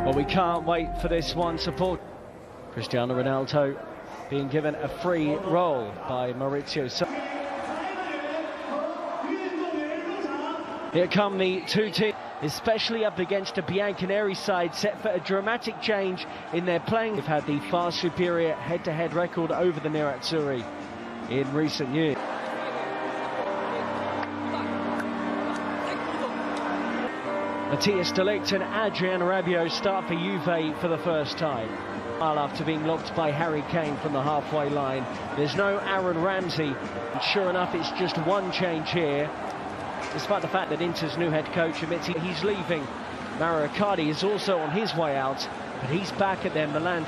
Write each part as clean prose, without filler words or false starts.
Well, we can't wait for this one. Support Cristiano Ronaldo being given a free roll by Maurizio. Here come the two teams, especially up against a Bianconeri side set for a dramatic change in their playing. They've had the far superior head-to-head record over the Nerazzurri in recent years. Matthijs de Ligt and Adrien Rabiot start for Juve for the first time. After being locked by Harry Kane from the halfway line. There's no Aaron Ramsey, and sure enough it's just one change here, despite the fact that Inter's new head coach admits he's leaving. Mauro Icardi is also on his way out, but he's back at their Milan.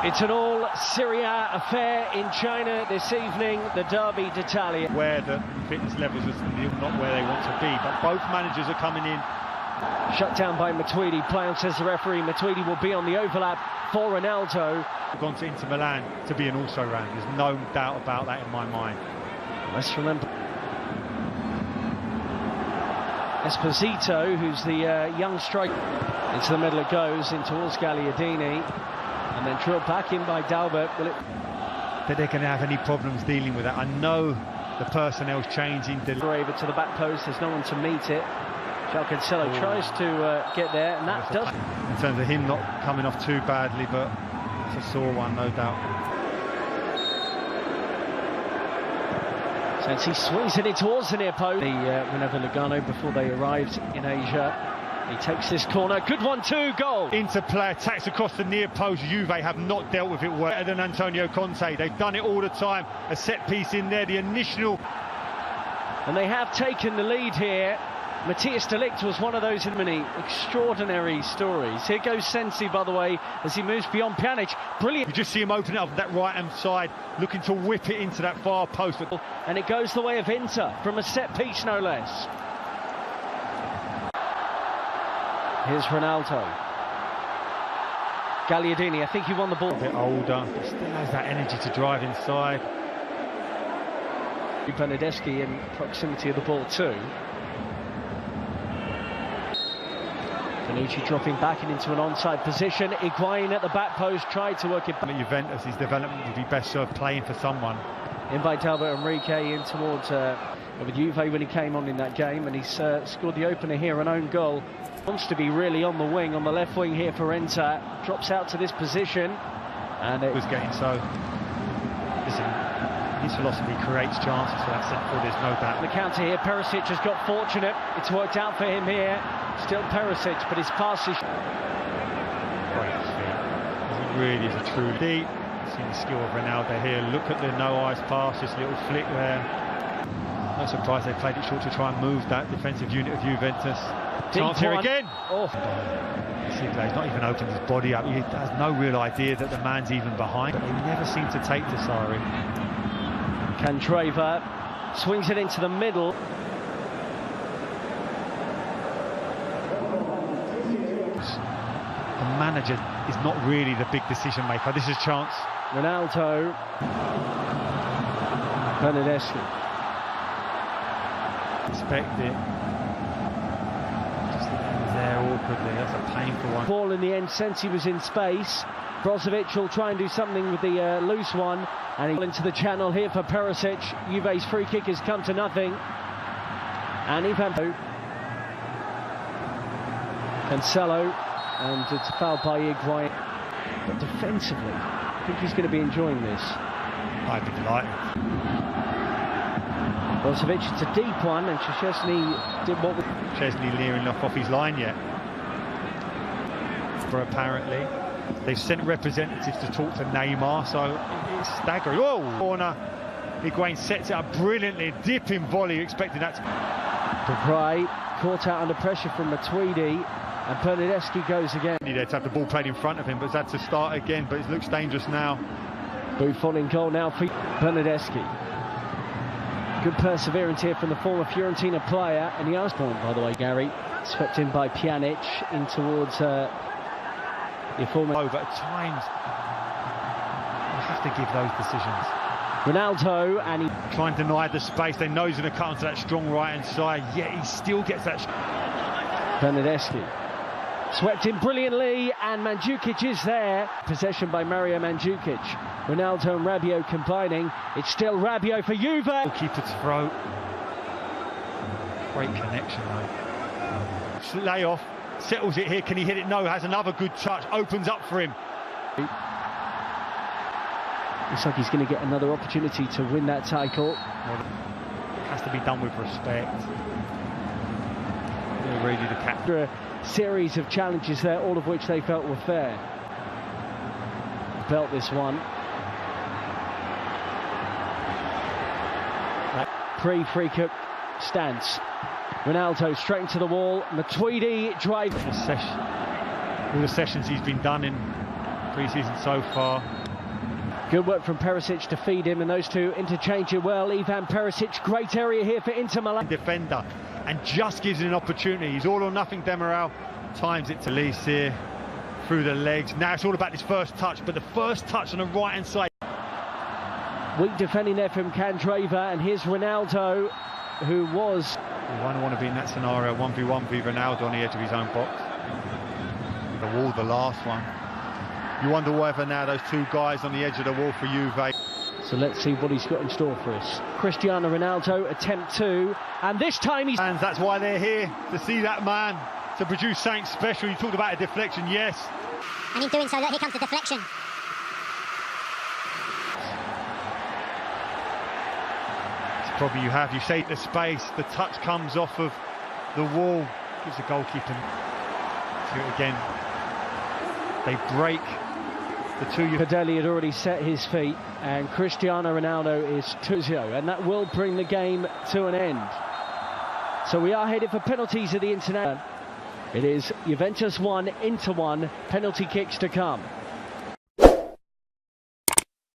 It's an all-Serie A affair in China this evening, the Derby d'Italia. Where the fitness levels are not where they want to be, but both managers are coming in. Shut down by Matuidi. Play on, says the referee. Matuidi will be on the overlap for Ronaldo. Gone to Inter Milan to be an also-ran. There's no doubt about that in my mind. Let's remember Esposito, who's the young striker. Into the middle it goes, in towards Gagliardini. And then drilled back in by Dalbert. That they're going to have any problems dealing with that. I know the personnel's changing. Over to the back post, there's no one to meet it. Cancelo tries to get there, and that does. In terms of him not coming off too badly, but it's a sore one, no doubt. Since he swings it in towards the near post. Whenever Lugano, before they arrived in Asia, he takes this corner. Good one, too. Goal. Interplay attacks across the near post. Juve have not dealt with it well. Better than Antonio Conte. They've done it all the time. A set piece in there, the initial. And they have taken the lead here. Matthijs de Ligt was one of those in many extraordinary stories. Here goes Sensi, by the way, as he moves beyond Pjanic. Brilliant. You just see him open it up that right-hand side, looking to whip it into that far post. And it goes the way of Inter, from a set piece, no less. Here's Ronaldo. Gagliardini, I think he won the ball. A bit older, but still has that energy to drive inside. Bernardeschi in proximity of the ball too. Bonucci dropping back into an onside position. Higuain at the back post tried to work it back. At Juventus, his development would be best served playing for someone. In by Dalbert Enrique in towards with Juve when he came on in that game, and he's scored the opener here, an own goal. Wants to be really on the wing, on the left wing here for Inter. Drops out to this position, and it was getting so. Listen, his philosophy creates chances for that centre forward, there's no doubt. The counter here, Perisic has got fortunate. It's worked out for him here. Still Perisic, but his pass is. Great feet. It really is a true deep. See the skill of Ronaldo here. Look at the no-eyes pass, this little flick there. No surprise they played it short to try and move that defensive unit of Juventus. Chance here again. Oh. He's not even opened his body up. He has no real idea that the man's even behind. But they never seem to take to Sarri. Candreva swings it into the middle. The manager is not really the big decision maker. This is a chance. Ronaldo. Bernardeschi. Expect it. Just there awkwardly. That's a painful one. Ball in the end. Sensi was in space. Brozovic will try and do something with the loose one, and he into the channel here for Perisic. Juve's free kick has come to nothing, and Ivan Cancelo, and it's fouled by Higuain. But defensively, I think he's going to be enjoying this. I'd be delighted. Brozovic, it's a deep one, and Szczesny did what? Szczesny near enough off his line yet. For apparently. They've sent representatives to talk to Neymar, so it's staggering. Oh, corner. Higuain sets it up brilliantly, dipping volley, expecting that to... Depay caught out under pressure from Matuidi, and Bernardeschi goes again. He needed to have the ball played in front of him, but he's had to start again, but it looks dangerous now. Buffon in goal now for Bernardeschi. Good perseverance here from the former Fiorentina player, and the last point, by the way, Gary, swept in by Pjanic in towards... but at times you have to give those decisions. Ronaldo, and he trying to deny the space. They know he's going to cut onto that strong right-hand side, yet he still gets that. Bernardeschi swept in brilliantly, and Mandzukic is there. Possession by Mario Mandzukic. Ronaldo and Rabiot combining. It's still Rabiot for Juve. Keeper's throw. Great connection though. Lay off, settles it here. Can he hit it? No. Has another good touch. Opens up for him. Looks like he's going to get another opportunity to win that title. Well, it has to be done with respect. They're ready to capture a series of challenges there, all of which they felt were fair. Belt this one. Free kick stance. Ronaldo straight into the wall. Matuidi drive. All the sessions he's been done in pre-season so far. Good work from Perisic to feed him, and those two interchange it well. Ivan Perisic, great area here for Inter Milan. Defender, and just gives it an opportunity. He's all or nothing. Demiral times it to Lise here through the legs. Now it's all about this first touch, but the first touch on the right hand side. Weak defending there from Candreva, and here's Ronaldo, who was. You won't want to be in that scenario. 1v1 v Ronaldo on the edge of his own box. The wall, the last one. You wonder whether now those two guys on the edge of the wall for Juve. So let's see what he's got in store for us. Cristiano Ronaldo, attempt two, and this time he's... And that's why they're here, to see that man, to produce something special. You talked about a deflection, yes. And in doing so, look, here comes the deflection. It's probably you save the space, the touch comes off of the wall, gives the goalkeeper. Do it again. They break. Padelli had already set his feet, and Cristiano Ronaldo is 2-0, and that will bring the game to an end. So we are headed for penalties at the International. It is Juventus 1, Inter 1, penalty kicks to come.